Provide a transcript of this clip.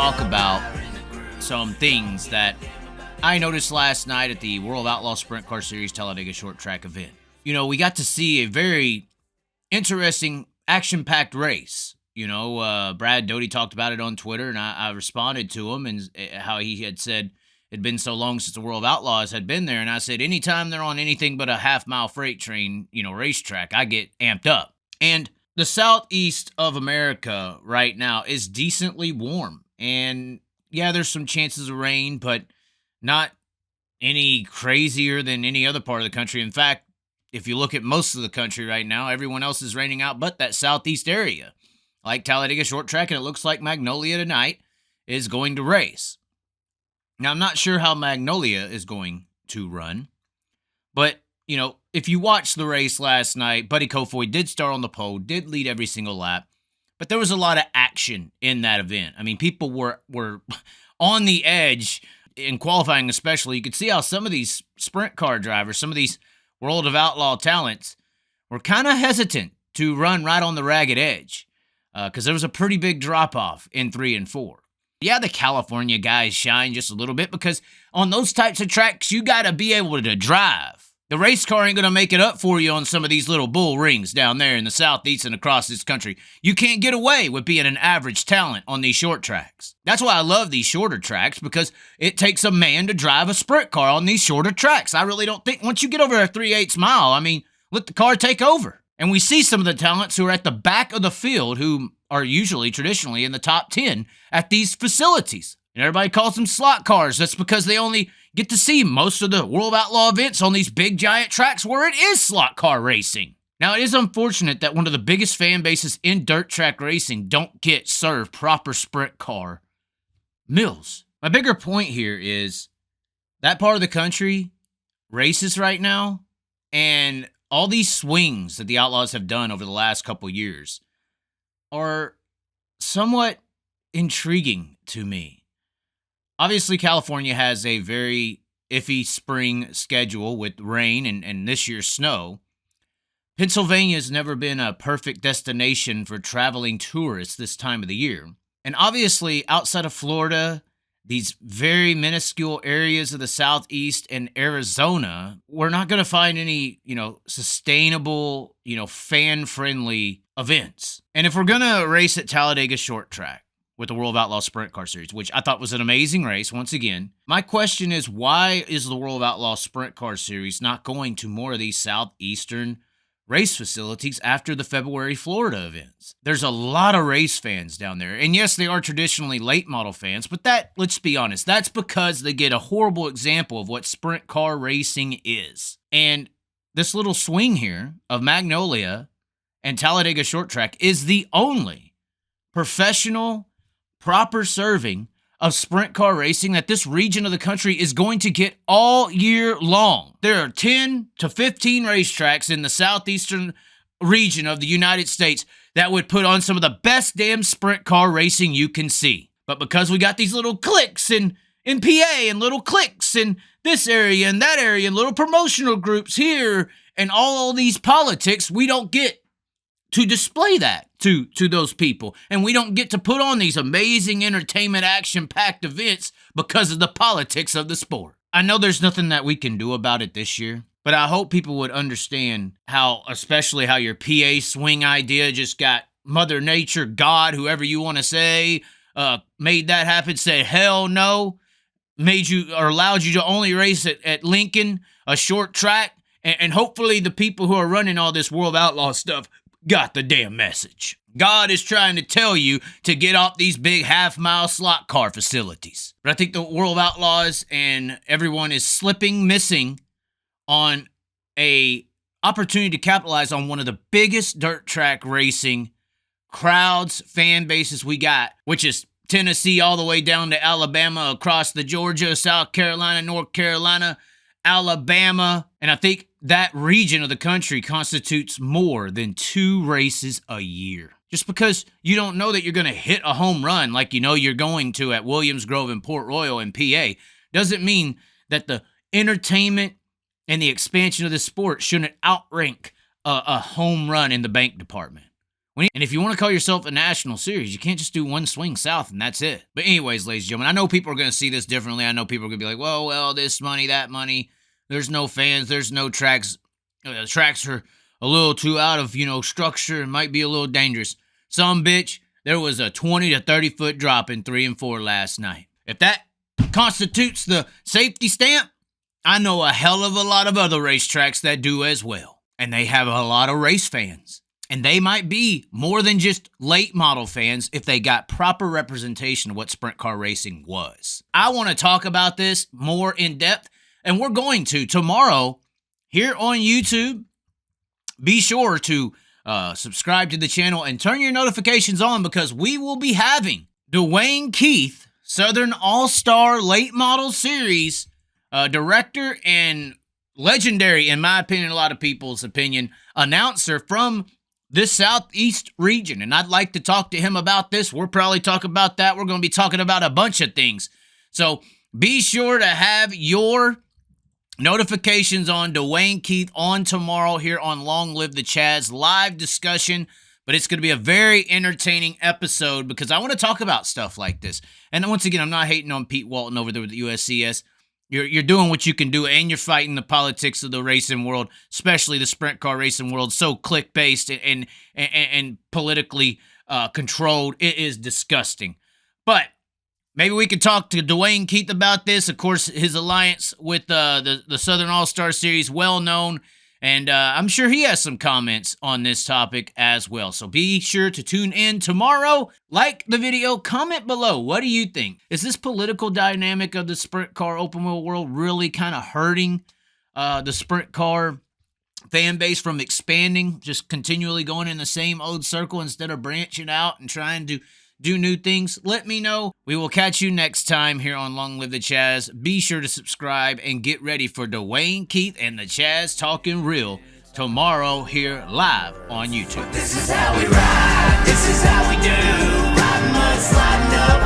talk about some things that I noticed last night at the World Outlaw Sprint Car Series Talladega Short Track event. You know, we got to see a very interesting, action-packed race. You know, Brad Doty talked about it on Twitter, and I responded to him and how he had said it'd been so long since the World of Outlaws had been there. And I said, anytime they're on anything but a half-mile freight train, racetrack, I get amped up. And the southeast of America right now is decently warm. And yeah, there's some chances of rain, but not any crazier than any other part of the country. In fact, if you look at most of the country right now, everyone else is raining out but that southeast area. Like Talladega Short Track, and it looks like Magnolia tonight is going to race. Now, I'm not sure how Magnolia is going to run, but, if you watched the race last night, Buddy Kofoid did start on the pole, did lead every single lap, but there was a lot of action in that event. I mean, people were on the edge in qualifying especially. You could see how some of these sprint car drivers, some of these World of Outlaw talents, were kind of hesitant to run right on the ragged edge because there was a pretty big drop-off in 3 and 4. Yeah, the California guys shine just a little bit because on those types of tracks, you got to be able to drive. The race car ain't going to make it up for you on some of these little bull rings down there in the southeast and across this country. You can't get away with being an average talent on these short tracks. That's why I love these shorter tracks, because it takes a man to drive a sprint car on these shorter tracks. I really don't think, once you get over a 3/8 mile, let the car take over. And we see some of the talents who are at the back of the field who are usually traditionally in the top 10 at these facilities. And everybody calls them slot cars. That's because they only get to see most of the World Outlaw events on these big giant tracks where it is slot car racing. Now, it is unfortunate that one of the biggest fan bases in dirt track racing don't get served proper sprint car mills. My bigger point here is that part of the country races right now, and all these swings that the Outlaws have done over the last couple years are somewhat intriguing to me. Obviously, California has a very iffy spring schedule with rain and this year's snow. Pennsylvania's never been a perfect destination for traveling tourists this time of the year. And obviously, outside of Florida, these very minuscule areas of the Southeast and Arizona, we're not going to find any, sustainable, fan-friendly events. And if we're going to race at Talladega Short Track with the World of Outlaw Sprint Car Series, which I thought was an amazing race, once again, my question is, why is the World of Outlaw Sprint Car Series not going to more of these Southeastern race facilities after the February Florida events? There's a lot of race fans down there. And yes, they are traditionally late model fans, but let's be honest, that's because they get a horrible example of what sprint car racing is. And this little swing here of Magnolia and Talladega Short Track is the only professional, proper serving of sprint car racing that this region of the country is going to get all year long. There are 10 to 15 racetracks in the southeastern region of the United States that would put on some of the best damn sprint car racing you can see. But because we got these little cliques in PA and little cliques in this area and that area and little promotional groups here and all these politics, we don't get to display that to those people. And we don't get to put on these amazing entertainment, action-packed events because of the politics of the sport. I know there's nothing that we can do about it this year, but I hope people would understand especially how your PA swing idea just got Mother Nature, God, whoever you want to say, made that happen, said hell no, made you or allowed you to only race at Lincoln, a short track, and hopefully the people who are running all this World Outlaw stuff got the damn message. God is trying to tell you to get off these big half-mile slot car facilities. But I think the World of Outlaws and everyone is missing on a opportunity to capitalize on one of the biggest dirt track racing crowds, fan bases we got, which is Tennessee all the way down to Alabama, across the Georgia, South Carolina, North Carolina, Alabama, and I think that region of the country constitutes more than 2 races a year. Just because you don't know that you're going to hit a home run like you're going to at Williams Grove and Port Royal and PA doesn't mean that the entertainment and the expansion of the sport shouldn't outrank a home run in the bank department. And if you want to call yourself a national series, you can't just do one swing south and that's it. But anyways, ladies and gentlemen, I know people are going to see this differently. I know people are going to be like, well, this money, that money. There's no fans. There's no tracks. The tracks are a little too out of, structure and might be a little dangerous. Some bitch, there was a 20 to 30 foot drop in 3 and 4 last night. If that constitutes the safety stamp, I know a hell of a lot of other racetracks that do as well. And they have a lot of race fans. And they might be more than just late model fans if they got proper representation of what sprint car racing was. I want to talk about this more in depth, and we're going to tomorrow here on YouTube. Be sure to subscribe to the channel and turn your notifications on because we will be having Dwayne Keith, Southern All-Star Late Model Series director and legendary, in my opinion, a lot of people's opinion, announcer from this Southeast region. And I'd like to talk to him about this. We'll probably talk about that. We're going to be talking about a bunch of things. So be sure to have your notifications on Dwayne Keith on tomorrow here on Long Live the Chaz live discussion. But it's going to be a very entertaining episode because I want to talk about stuff like this. And once again, I'm not hating on Pete Walton over there with the USCS. You're doing what you can do, and you're fighting the politics of the racing world, especially the sprint car racing world, so click-based and politically controlled. It is disgusting. But maybe we could talk to Dwayne Keith about this. Of course, his alliance with the Southern All-Star Series, well-known, and I'm sure he has some comments on this topic as well. So be sure to tune in tomorrow. Like the video, comment below. What do you think? Is this political dynamic of the sprint car open wheel world really kind of hurting the sprint car fan base from expanding, just continually going in the same old circle instead of branching out and trying to do new things? Let me know. We will catch you next time here on Long Live the Chaz. Be sure to subscribe and get ready for Dwayne Keith and the Chaz Talking Real tomorrow here live on YouTube. This is how we ride. This is how we do. Riding mud, sliding up.